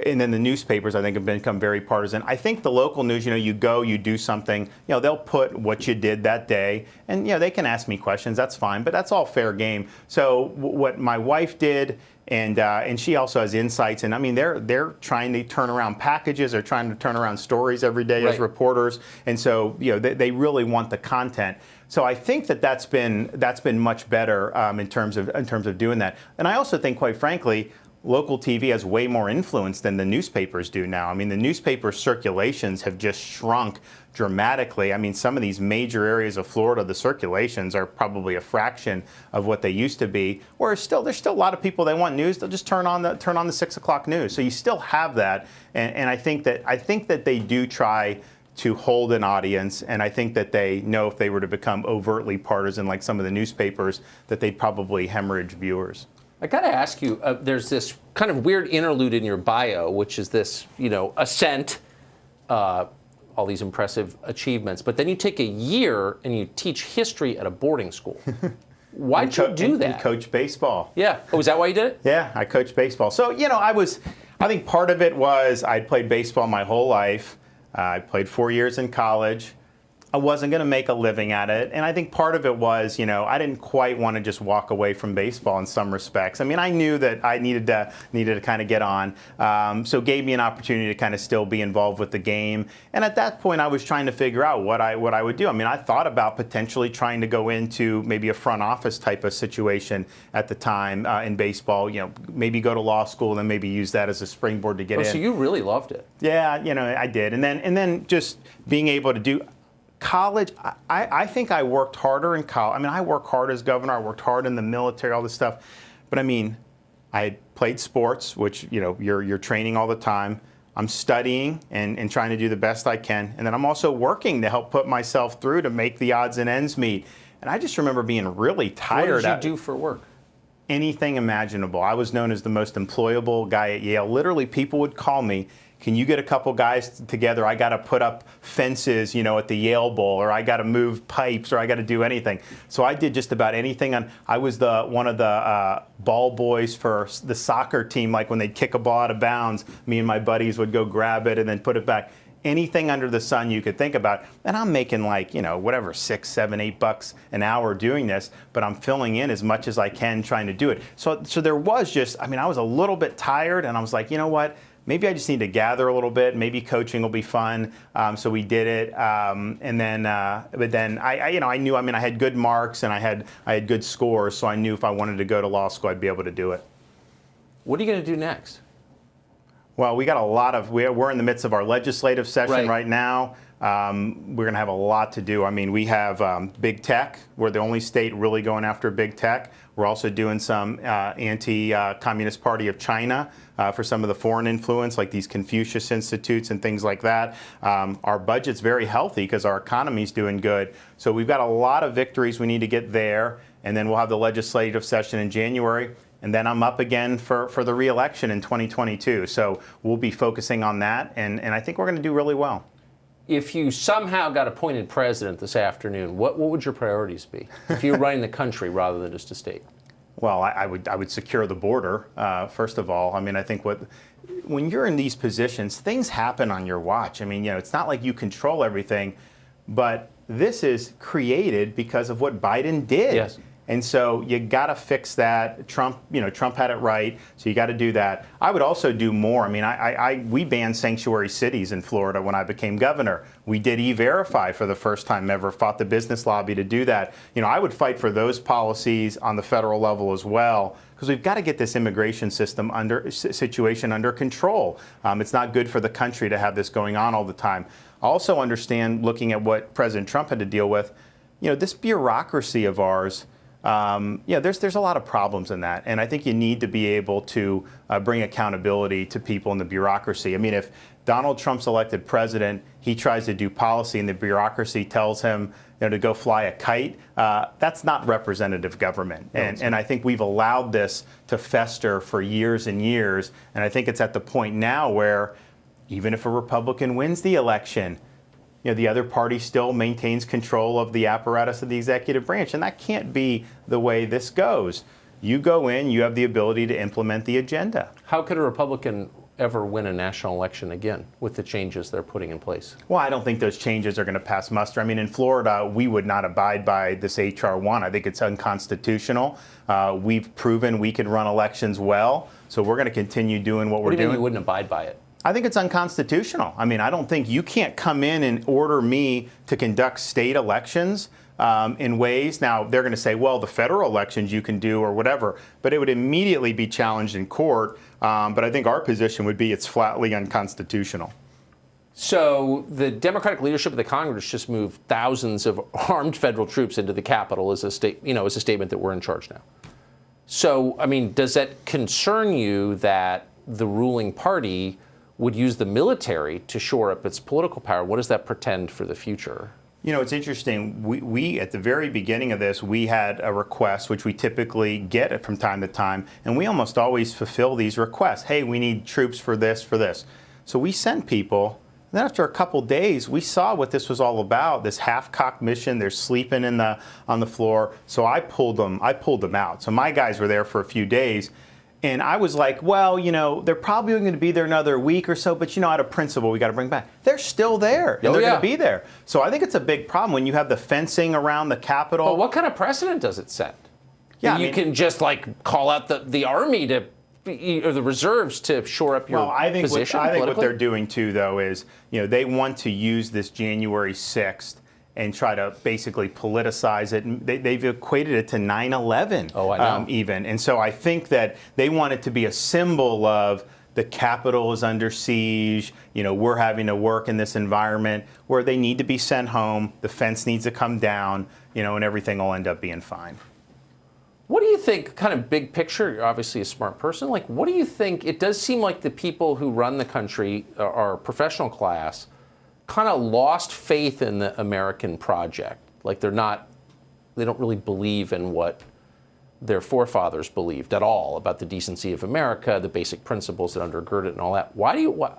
and then the newspapers, I think, have become very partisan. I think the local news, you go, you do something, they'll put what you did that day, and they can ask me questions. That's fine, but that's all fair game. So what my wife did. And she also has insights, and I mean they're trying to turn around packages, they're trying to turn around stories every day as reporters, and so they really want the content. So I think that's been much better in terms of doing that. And I also think, quite frankly, local TV has way more influence than the newspapers do now. I mean, the newspaper circulations have just shrunk dramatically. I mean, some of these major areas of Florida, the circulations are probably a fraction of what they used to be. Whereas there's still a lot of people that want news. They'll just turn on the 6 o'clock news. So you still have that, and I think that they do try to hold an audience, and I think that they know if they were to become overtly partisan like some of the newspapers, that they'd probably hemorrhage viewers.
I got to ask you, there's this kind of weird interlude in your bio, which is this, ascent, all these impressive achievements, but then you take a year and you teach history at a boarding school. Why'd you do that?
And coach baseball.
Yeah. Oh, is that why you did it?
Yeah, I coached baseball. So, I think part of it was I'd played baseball my whole life. I played 4 years in college. I wasn't going to make a living at it. And I think part of it was, I didn't quite want to just walk away from baseball in some respects. I mean, I knew that I needed to kind of get on. So it gave me an opportunity to kind of still be involved with the game. And at that point, I was trying to figure out what I would do. I mean, I thought about potentially trying to go into maybe a front office type of situation at the time in baseball. Maybe go to law school and then maybe use that as a springboard to get in.
So you really loved it.
Yeah, I did. And then just being able to do college, I think I worked harder in college. I mean, I worked hard as governor. I worked hard in the military, all this stuff. But I mean, I played sports, which, you're training all the time. I'm studying and trying to do the best I can. And then I'm also working to help put myself through to make the odds and ends meet. And I just remember being really tired.
What did you do for work?
Anything imaginable. I was known as the most employable guy at Yale. Literally, people would call me, can you get a couple guys together? I got to put up fences, at the Yale Bowl, or I got to move pipes, or I got to do anything. So I did just about anything. I was one of the ball boys for the soccer team. Like when they'd kick a ball out of bounds, me and my buddies would go grab it and then put it back. Anything under the sun you could think about. And I'm making whatever, $6, $7, $8 an hour doing this, but I'm filling in as much as I can trying to do it. So there was just, I was a little bit tired, and I was like, you know what? maybe I just need to gather a little bit. Maybe coaching will be fun. So we did it, but then I knew. I mean, I had good marks and I had good scores, so I knew if I wanted to go to law school, I'd be able to do it.
What are you going to do next?
Well, we got a lot of. We're in the midst of our legislative session right now. We're going to have a lot to do. I mean, we have big tech. We're the only state really going after big tech. We're also doing some anti-Communist Party of China for some of the foreign influence, like these Confucius Institutes and things like that. Our budget's very healthy because our economy's doing good. So we've got a lot of victories we need to get there. And then we'll have the legislative session in January. And then I'm up again for the re-election in 2022. So we'll be focusing on that. And I think we're going to do really well.
If you somehow got appointed president this afternoon, what would your priorities be if you were running the country rather than just a state?
Well, I would secure the border, first of all. I mean, I think when you're in these positions, things happen on your watch. I mean, it's not like you control everything, but this is created because of what Biden did.
Yes.
And so you got to fix that. Trump had it right, so you got to do that. I would also do more. I mean, we banned sanctuary cities in Florida when I became governor. We did E-Verify for the first time ever, fought the business lobby to do that. I would fight for those policies on the federal level as well, because we've got to get this immigration situation under control. It's not good for the country to have this going on all the time. I also understand, looking at what President Trump had to deal with, this bureaucracy of ours. There's a lot of problems in that, and I think you need to be able to bring accountability to people in the bureaucracy. I mean, if Donald Trump's elected president, he tries to do policy, and the bureaucracy tells him to go fly a kite, that's not representative government. And I think we've allowed this to fester for years and years, and I think it's at the point now where even if a Republican wins the election, the other party still maintains control of the apparatus of the executive branch. And that can't be the way this goes. You go in, you have the ability to implement the agenda.
How could a Republican ever win a national election again with the changes they're putting in place?
Well, I don't think those changes are going to pass muster. I mean, in Florida, we would not abide by this H.R. 1. I think it's unconstitutional. We've proven we can run elections well. So we're going to continue doing what we're doing.
What do you mean you wouldn't abide by it?
I think it's unconstitutional. I mean, I don't think you can't come in and order me to conduct state elections in ways. Now, they're going to say, well, the federal elections you can do or whatever, but it would immediately be challenged in court. But I think our position would be it's flatly unconstitutional.
So the Democratic leadership of the Congress just moved thousands of armed federal troops into the Capitol as a statement that we're in charge now. So, I mean, does that concern you that the ruling party would use the military to shore up its political power? What does that portend for the future?
It's interesting. We at the very beginning of this, we had a request, which we typically get it from time to time, and we almost always fulfill these requests. Hey, we need troops for this, for this. So we sent people. And then after a couple days, we saw what this was all about, this half-cocked mission. They're sleeping on the floor. So I pulled them out. So my guys were there for a few days. And I was like, well, they're probably going to be there another week or so, but out of principle, we got to bring back. They're still there, and they're going to be there. So I think it's a big problem when you have the fencing around the Capitol.
Well, what kind of precedent does it set?
Yeah,
you can just call out the army or the reserves to shore up your position.
I think what they're doing too, though, is they want to use this January 6th. And try to basically politicize it. And they've equated it to 9/11 even. And so I think that they want it to be a symbol of the Capitol is under siege. We're having to work in this environment where they need to be sent home. The fence needs to come down, and everything will end up being fine.
What do you think, kind of big picture? You're obviously a smart person. What do you think? It does seem like the people who run the country are professional class kind of lost faith in the American project. They don't really believe in what their forefathers believed at all about the decency of America, the basic principles that undergird it and all that.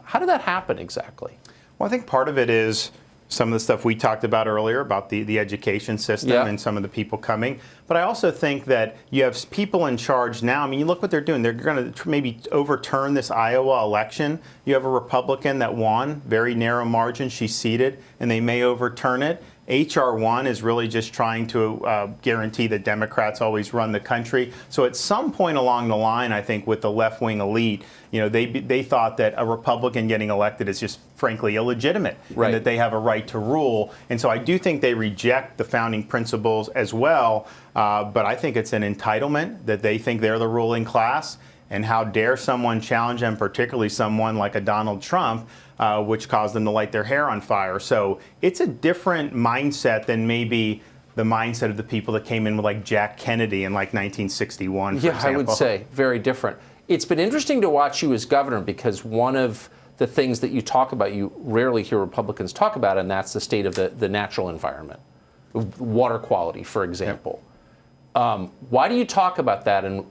How did that happen exactly?
Well, I think part of it is some of the stuff we talked about earlier about the education system and some of the people coming. But I also think that you have people in charge now. I mean, you look what they're doing. They're going to maybe overturn this Iowa election. You have a Republican that won, very narrow margin. She's seated, and they may overturn it. H.R. 1 is really just trying to guarantee that Democrats always run the country. So at some point along the line, I think with the left-wing elite, they thought that a Republican getting elected is just frankly illegitimate, and that they have a right to rule. And so I do think they reject the founding principles as well. But I think it's an entitlement that they think they're the ruling class. And how dare someone challenge them, particularly someone like a Donald Trump, which caused them to light their hair on fire. So it's a different mindset than maybe the mindset of the people that came in with like Jack Kennedy in like 1961, for example.
I would say very different. It's been interesting to watch you as governor, because one of the things that you talk about, you rarely hear Republicans talk about, and that's the state of the natural environment, water quality, for example. Yep. Why do you talk about that, and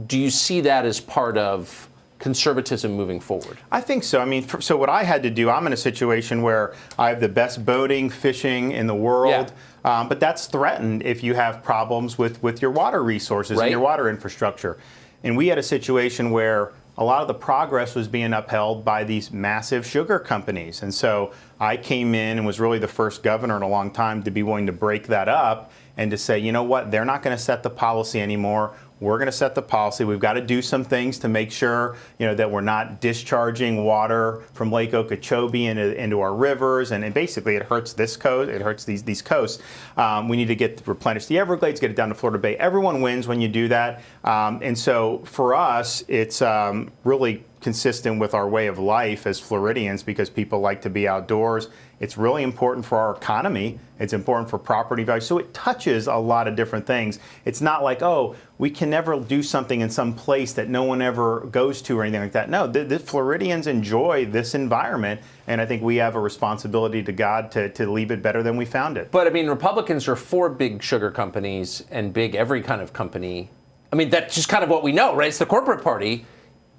do you see that as part of conservatism moving forward? I
think so. I mean, so what I had to do, I'm in a situation where I have the best boating, fishing in the world, but that's threatened if you have problems with your water resources and your water infrastructure. And we had a situation where a lot of the progress was being upheld by these massive sugar companies. And so I came in and was really the first governor in a long time to be willing to break that up and to say, you know what, they're not going to set the policy anymore. We're going to set the policy. We've got to do some things to make sure, that we're not discharging water from Lake Okeechobee into our rivers, and basically it hurts this coast. It hurts these coasts. We need to replenish the Everglades, get it down to Florida Bay. Everyone wins when you do that. And so for us, it's really consistent with our way of life as Floridians, because people like to be outdoors. It's really important for our economy. It's important for property value. So it touches a lot of different things. It's not like, oh, we can never do something in some place that no one ever goes to or anything like that. No, the Floridians enjoy this environment, and I think we have a responsibility to God to leave it better than we found it.
But I mean, Republicans are for big sugar companies and big every kind of company. I mean, that's just kind of what we know, right? It's the corporate party.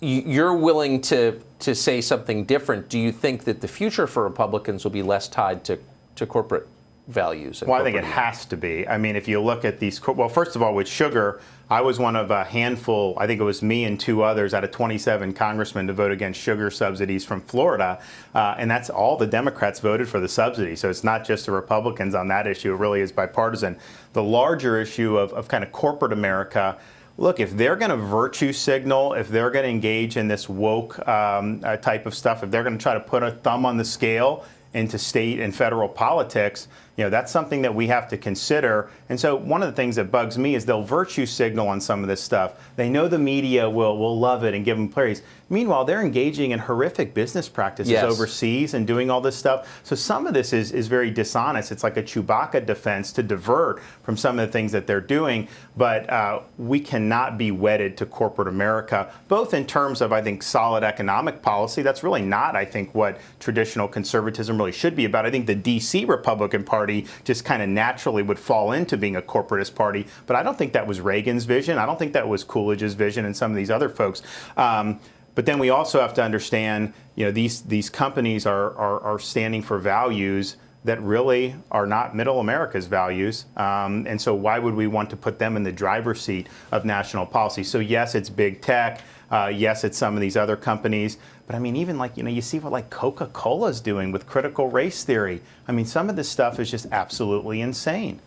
You're willing to say something different. Do you think that the future for Republicans will be less tied to corporate values?
Well, I think it has to be. I mean, if you look at these, well, first of all, with sugar, I was one of a handful, I think it was me and two others out of 27 congressmen to vote against sugar subsidies from Florida. And that's all the Democrats voted for the subsidy. So it's not just the Republicans on that issue. It really is bipartisan. The larger issue of kind of corporate America, look, if they're going to virtue signal, if they're going to engage in this woke type of stuff, if they're going to try to put a thumb on the scale into state and federal politics, that's something that we have to consider. And so one of the things that bugs me is they'll virtue signal on some of this stuff. They know the media will love it and give them praise. Meanwhile, they're engaging in horrific business practices overseas and doing all this stuff. So some of this is very dishonest. It's like a Chewbacca defense to divert from some of the things that they're doing. But we cannot be wedded to corporate America, both in terms of, I think, solid economic policy. That's really not, I think, what traditional conservatism really should be about. I think the D.C. Republican Party just kind of naturally would fall into being a corporatist party. But I don't think that was Reagan's vision. I don't think that was Coolidge's vision and some of these other folks. But then we also have to understand, these companies are standing for values that really are not middle America's values. And so why would we want to put them in the driver's seat of national policy? So yes, it's big tech. Yes, it's some of these other companies. But I mean, even like, you see what like Coca-Cola is doing with critical race theory. I mean, some of this stuff is just absolutely insane.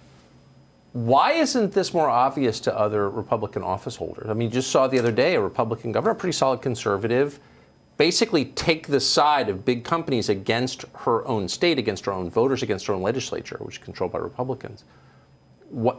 Why isn't this more obvious to other Republican office holders? I mean, you just saw the other day a Republican governor, a pretty solid conservative, basically take the side of big companies against her own state, against her own voters, against her own legislature, which is controlled by Republicans.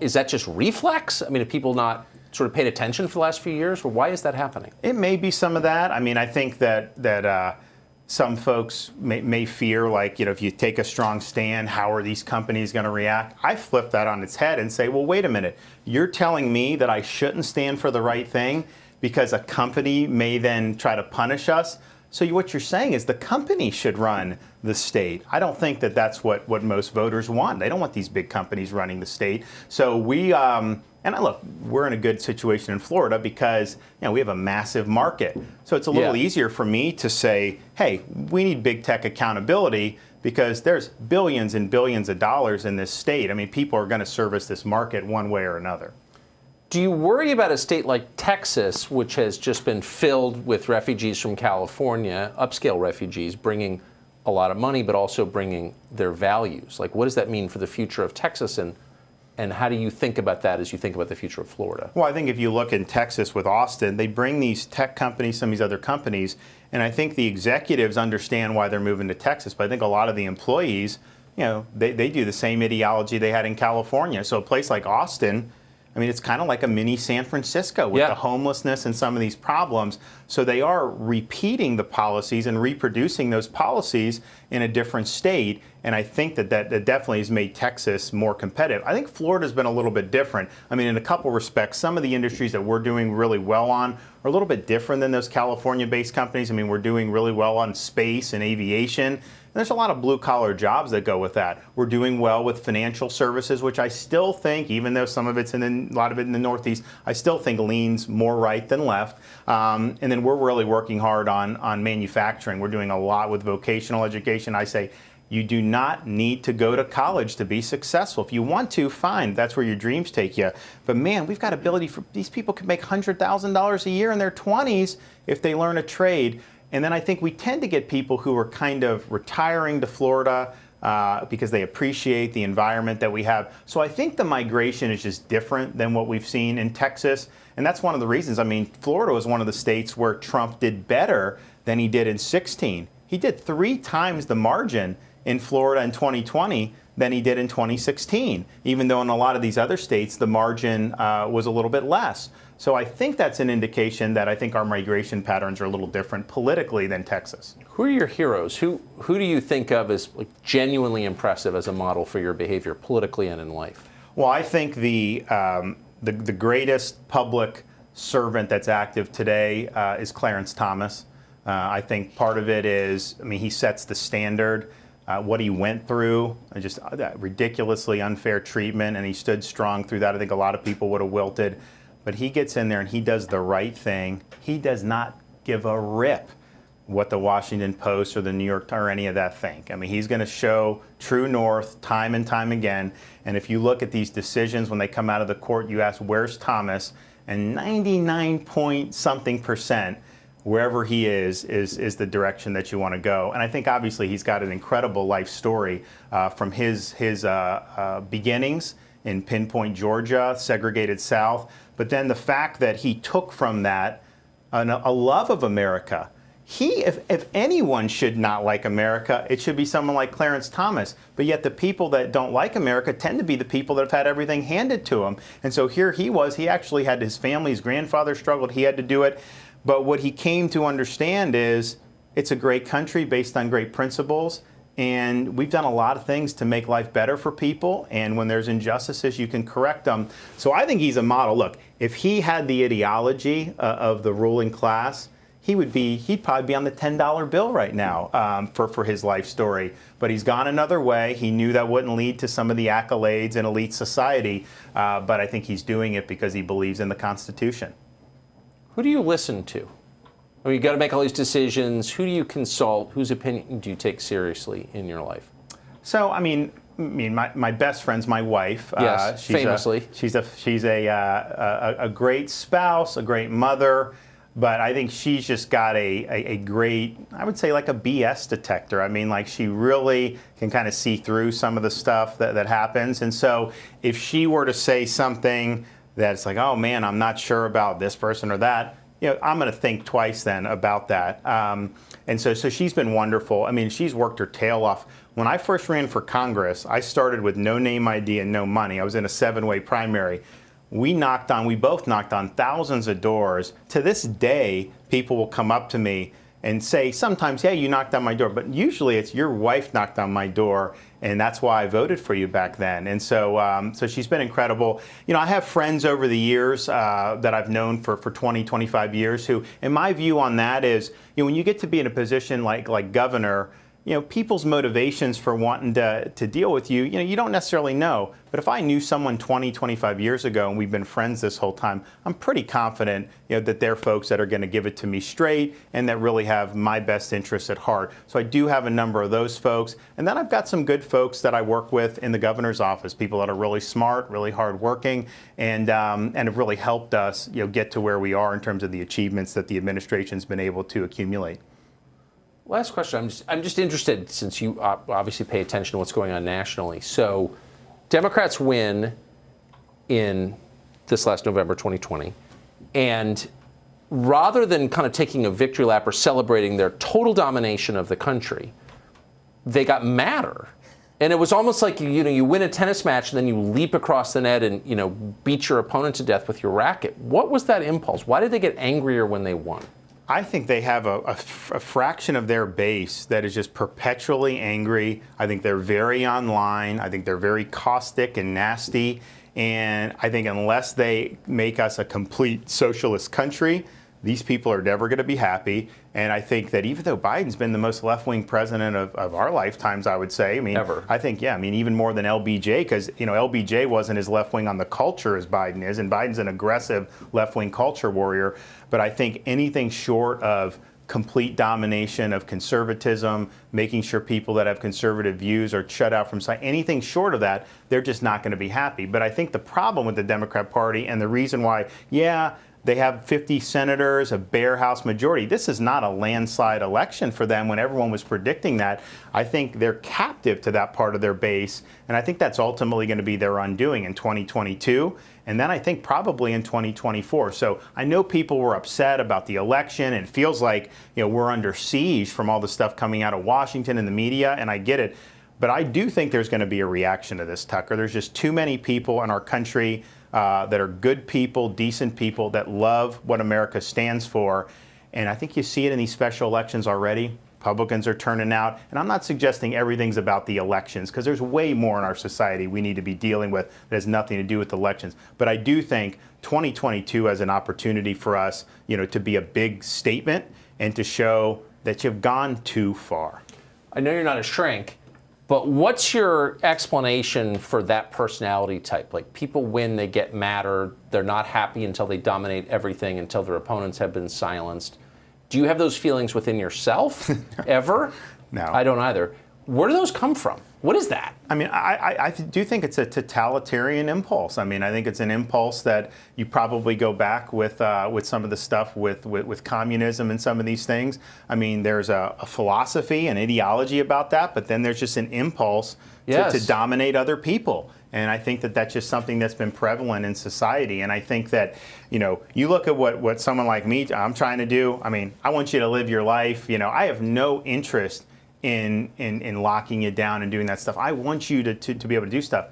Is that just reflex? I mean, have people not sort of paid attention for the last few years? Or why is that happening?
It may be some of that. I mean, I think that some folks may fear, like, if you take a strong stand, how are these companies going to react? I flip that on its head and say, well, wait a minute. You're telling me that I shouldn't stand for the right thing because a company may then try to punish us? So what you're saying is the company should run the state. I don't think that that's what most voters want. They don't want these big companies running the state. So look, we're in a good situation in Florida because we have a massive market. So it's a little easier for me to say, hey, we need big tech accountability because there's billions and billions of dollars in this state. I mean, people are going to service this market one way or another.
Do you worry about a state like Texas, which has just been filled with refugees from California, upscale refugees, bringing a lot of money, but also bringing their values. Like, what does that mean for the future of Texas, and how do you think about that as you think about the future of Florida?
Well, I think if you look in Texas with Austin, they bring these tech companies, some of these other companies, and I think the executives understand why they're moving to Texas, but I think a lot of the employees, they do the same ideology they had in California. So a place like Austin, I mean, it's kind of like a mini San Francisco with the homelessness and some of these problems. So they are repeating the policies and reproducing those policies in a different state. And I think that definitely has made Texas more competitive. I think Florida's been a little bit different. I mean, in a couple respects, some of the industries that we're doing really well on are a little bit different than those California-based companies. I mean, we're doing really well on space and aviation. There's a lot of blue-collar jobs that go with that. We're doing well with financial services, which I still think, even though some of it's a lot of it in the Northeast, I still think leans more right than left. And then we're really working hard on manufacturing. We're doing a lot with vocational education. I say, you do not need to go to college to be successful. If you want to, fine. That's where your dreams take you. But man, we've got ability for these people can make $100,000 a year in their 20s if they learn a trade. And then I think we tend to get people who are kind of retiring to Florida because they appreciate the environment that we have. So I think the migration is just different than what we've seen in Texas. And that's one of the reasons. I mean, Florida was one of the states where Trump did better than he did in 2016. He did 3 times the margin in Florida in 2020 than he did in 2016, even though in a lot of these other states the margin was a little bit less. So I think that's an indication that I think our migration patterns are a little different politically than Texas.
Who are your heroes? Who do you think of as genuinely impressive as a model for your behavior politically and in life?
Well, I think the greatest public servant that's active today is Clarence Thomas. I think part of it is, I mean, he sets the standard. What he went through, just that ridiculously unfair treatment, and he stood strong through that. I think a lot of people would have wilted. But he gets in there and he does the right thing. He does not give a rip what the Washington Post or the New York or any of that think. I mean, he's going to show true north time and time again. And if you look at these decisions when they come out of the court, you ask, where's Thomas? And 99-point-something%, wherever he is the direction that you want to go. And I think obviously he's got an incredible life story from his beginnings in Pinpoint, Georgia, segregated South. But then the fact that he took from that a love of America. If anyone should not like America, it should be someone like Clarence Thomas. But yet the people that don't like America tend to be the people that have had everything handed to them. And so here he was. He actually had his family, his grandfather struggled. He had to do it. But what he came to understand is it's a great country based on great principles. And we've done a lot of things to make life better for people. And when there's injustices, you can correct them. So I think he's a model. Look, if he had the ideology of the ruling class, he'd probably be on the $10 bill right now for his life story. But he's gone another way. He knew that wouldn't lead to some of the accolades in elite society. But I think he's doing it because he believes in the Constitution.
Who do you listen to? I mean, you got to make all these decisions. Who do you consult? Whose opinion do you take seriously in your life?
So, I mean, my best friend's my wife.
Yes, famously.
She's a great spouse, a great mother, but I think she's just got a great, I would say like a BS detector. I mean, like she really can kind of see through some of the stuff that happens. And so if she were to say something that's like, oh man, I'm not sure about this person or that, I'm going to think twice then about that. And so she's been wonderful. I mean, she's worked her tail off. When I first ran for Congress, I started with no name ID and no money. I was in a 7-way primary. We both knocked on thousands of doors. To this day, people will come up to me and say sometimes, hey, you knocked on my door. But usually it's your wife knocked on my door, and that's why I voted for you back then. And so she's been incredible. I have friends over the years that I've known for 20, 25 years who, and my view on that is, when you get to be in a position like governor, people's motivations for wanting to deal with you, you don't necessarily know. But if I knew someone 20, 25 years ago and we've been friends this whole time, I'm pretty confident, that they're folks that are going to give it to me straight and that really have my best interests at heart. So I do have a number of those folks. And then I've got some good folks that I work with in the governor's office, people that are really smart, really hardworking, and have really helped us, get to where we are in terms of the achievements that the administration's been able to accumulate.
Last question. I'm just interested, since you obviously pay attention to what's going on nationally. So, Democrats win in this last November, 2020, and rather than kind of taking a victory lap or celebrating their total domination of the country, they got madder. And it was almost like, you win a tennis match and then you leap across the net and, beat your opponent to death with your racket. What was that impulse? Why did they get angrier when they won?
I think they have a fraction of their base that is just perpetually angry. I think they're very online. I think they're very caustic and nasty. And I think unless they make us a complete socialist country, these people are never going to be happy. And I think that even though Biden's been the most left-wing president of our lifetimes, I would say,
ever.
I think, even more than LBJ, because, LBJ wasn't as left-wing on the culture as Biden is, and Biden's an aggressive left-wing culture warrior. But I think anything short of complete domination of conservatism, making sure people that have conservative views are shut out from anything short of that, they're just not going to be happy. But I think the problem with the Democrat Party, and the reason why, they have 50 senators, a bare House majority. This is not a landslide election for them when everyone was predicting that. I think they're captive to that part of their base, and I think that's ultimately going to be their undoing in 2022, and then I think probably in 2024. So I know people were upset about the election, and it feels like we're under siege from all the stuff coming out of Washington and the media, and I get it. But I do think there's going to be a reaction to this, Tucker. There's just too many people in our country that are good people, decent people, that love what America stands for. And I think you see it in these special elections already. Republicans are turning out. And I'm not suggesting everything's about the elections, because there's way more in our society we need to be dealing with that has nothing to do with elections. But I do think 2022 has an opportunity for us, to be a big statement and to show that you've gone too far.
I know you're not a shrink, but what's your explanation for that personality type? Like, people win, they get madder, they're not happy until they dominate everything, until their opponents have been silenced. Do you have those feelings within yourself ever?
No.
I don't either. Where do those come from? What is that?
I do think it's a totalitarian impulse. I think it's an impulse that you probably go back with some of the stuff with communism and some of these things. There's a philosophy and ideology about that, but then there's just an impulse to dominate other people. And I think that that's just something that's been prevalent in society. And I think that, you look at what someone like me, I'm trying to do. I want you to live your life. I have no interest in locking you down and doing that stuff. I want you to be able to do stuff.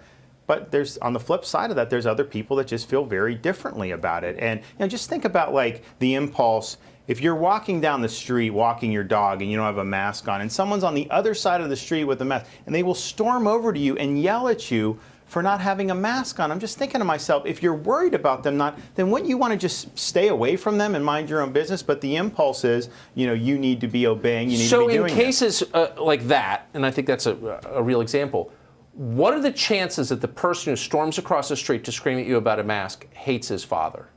But there's, on the flip side of that, there's other people that just feel very differently about it. And just think about like the impulse. If you're walking down the street, walking your dog, and you don't have a mask on, and someone's on the other side of the street with a mask, and they will storm over to you and yell at you for not having a mask on. I'm just thinking to myself, if you're worried about them not, then wouldn't you want to just stay away from them and mind your own business? But the impulse is, you need to be obeying, you need to be doing it.
So in cases like that, and I think that's a real example, what are the chances that the person who storms across the street to scream at you about a mask hates his father?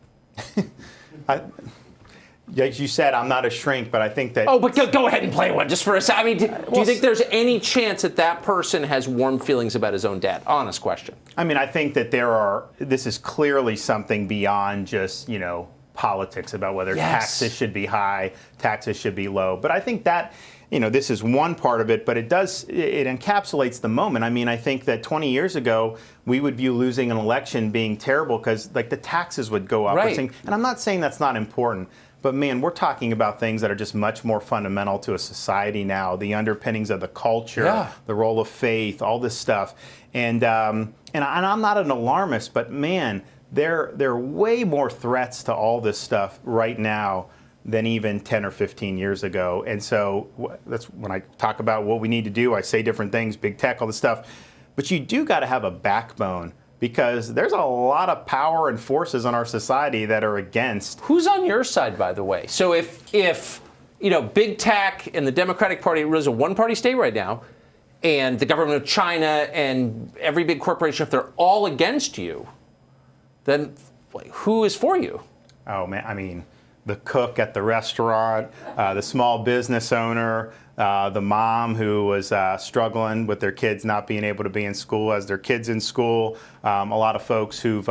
As you said, I'm not a shrink, but I think that...
Oh, but go ahead and play one just for a second. Do you think there's any chance that that person has warm feelings about his own dad? Honest question.
I think that this is clearly something beyond just, politics about whether taxes should be high, taxes should be low. But I think that, this is one part of it, but it encapsulates the moment. I think that 20 years ago, we would view losing an election being terrible because, like, the taxes would go up.
Right.
And I'm not saying that's not important. But man, we're talking about things that are just much more fundamental to a society now. The underpinnings of the culture, the role of faith, all this stuff. And I'm not an alarmist, but man, there are way more threats to all this stuff right now than even 10 or 15 years ago. And so that's when I talk about what we need to do. I say different things, big tech, all this stuff. But you do got to have a backbone, because there's a lot of power and forces in our society that are against.
Who's on your side, by the way? So if big tech and the Democratic Party is a one-party state right now, and the government of China and every big corporation, if they're all against you, then who is for you?
Oh, man, the cook at the restaurant, the small business owner, the mom who was struggling with their kids not being able to be in school as their kids in school, a lot of folks who've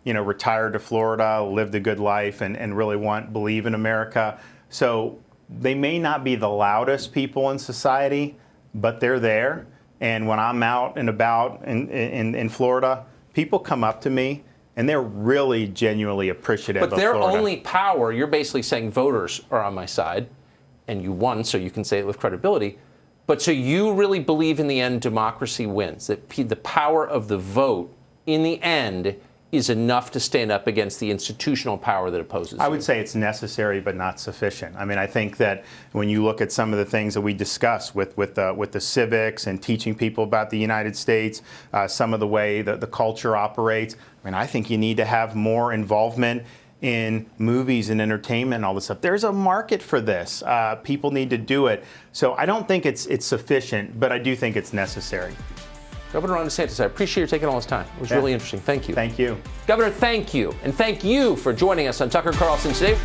retired to Florida, lived a good life, and really believe in America. So They may not be the loudest people in society, but they're there. And when I'm out and about in Florida, people come up to me and they're really genuinely appreciative of Florida.
But their only power, you're basically saying voters are on my side, and you won, so you can say it with credibility. But so you really believe in the end democracy wins, that the power of the vote in the end is enough to stand up against the institutional power that opposes you?
I would say it's necessary but not sufficient. I mean, I think that when you look at some of the things that we discuss with the civics and teaching people about the United States, some of the way that the culture operates, I mean, I think you need to have more involvement in movies and entertainment and all this stuff. There's a market for this. People need to do it. So I don't think it's sufficient, but I do think it's necessary.
Governor Ron DeSantis, I appreciate you taking all this time. It was really interesting. Thank you.
Thank you.
Governor, thank you. And thank you for joining us on Tucker Carlson Today.